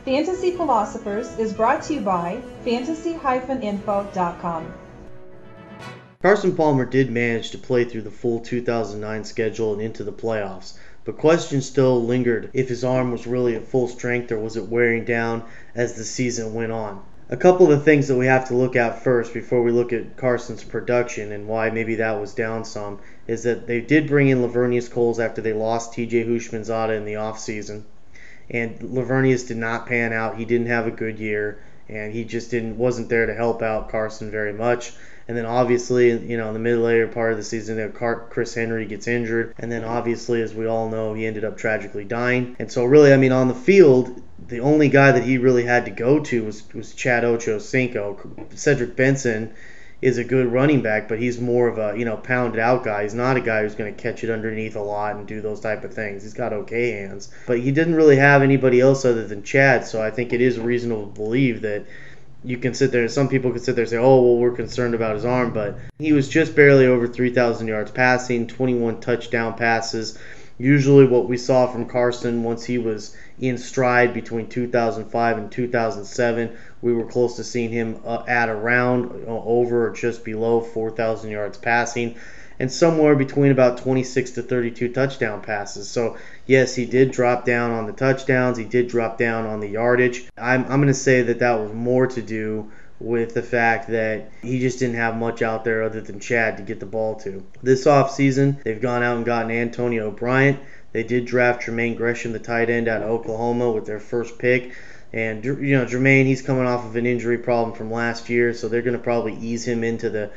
Fantasy Philosophers is brought to you by fantasy-info.com. Carson Palmer did manage to play through the full 2009 schedule and into the playoffs, but questions still lingered if his arm was really at full strength or was it wearing down as the season went on. A couple of the things that we have to look at first before we look at Carson's production and why maybe that was down some is that they did bring in Lavernius Coles after they lost TJ Houshmandzadeh in the offseason. And Lavernius did not pan out. He didn't have a good year, and he just wasn't there to help out Carson very much. And then obviously, in the later part of the season, Chris Henry gets injured. And then obviously, as we all know, he ended up tragically dying. And so really, on the field, the only guy that he really had to go to was Chad Ochocinco. Cedric Benson is a good running back, but he's more of a, pounded out guy. He's not a guy who's going to catch it underneath a lot and do those type of things. He's got okay hands. But he didn't really have anybody else other than Chad, so I think it is reasonable to believe that you can sit there, some people can sit there and say, oh, well, we're concerned about his arm, but he was just barely over 3,000 yards passing, 21 touchdown passes. Usually what we saw from Carson once he was in stride between 2005 and 2007, we were close to seeing him at around over or just below 4,000 yards passing and somewhere between about 26 to 32 touchdown passes. So yes, he did drop down on the touchdowns. He did drop down on the yardage. I'm going to say that was more to do with the fact that he just didn't have much out there other than Chad to get the ball to. This offseason, they've gone out and gotten Antonio Bryant. They did draft Jermaine Gresham, the tight end out of Oklahoma, with their first pick. And, Jermaine, he's coming off of an injury problem from last year, so they're going to probably ease him into the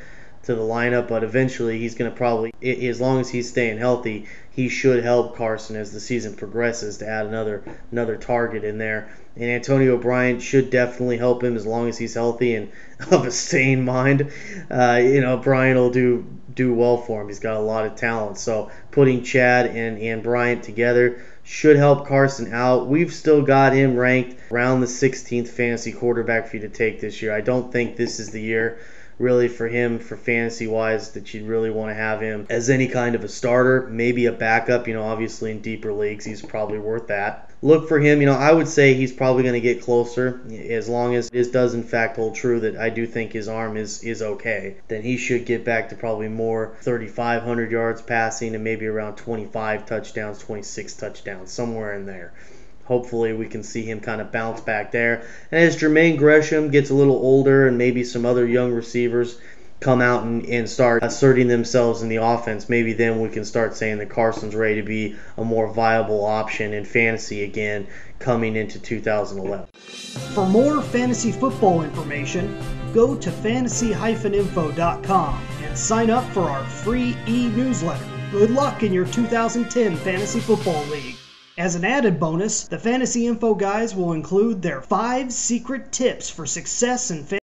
lineup, but eventually he's going to probably, as long as he's staying healthy, he should help Carson as the season progresses to add another target in there. And Antonio Bryant should definitely help him as long as he's healthy and of a sane mind. Bryant will do well for him. He's got a lot of talent. So putting Chad and Bryant together should help Carson out. We've still got him ranked around the 16th fantasy quarterback for you to take this year. I don't think this is the year really for him, for fantasy-wise, that you'd really want to have him as any kind of a starter, maybe a backup. Obviously in deeper leagues, he's probably worth that. Look for him. I would say he's probably going to get closer as long as this does in fact hold true that I do think his arm is okay. Then he should get back to probably more 3,500 yards passing and maybe around 25 touchdowns, 26 touchdowns, somewhere in there. Hopefully we can see him kind of bounce back there. And as Jermaine Gresham gets a little older and maybe some other young receivers come out and start asserting themselves in the offense, maybe then we can start saying that Carson's ready to be a more viable option in fantasy again coming into 2011. For more fantasy football information, go to fantasy-info.com and sign up for our free e-newsletter. Good luck in your 2010 Fantasy Football League. As an added bonus, the Fantasy Info guys will include their 5 secret tips for success in fantasy.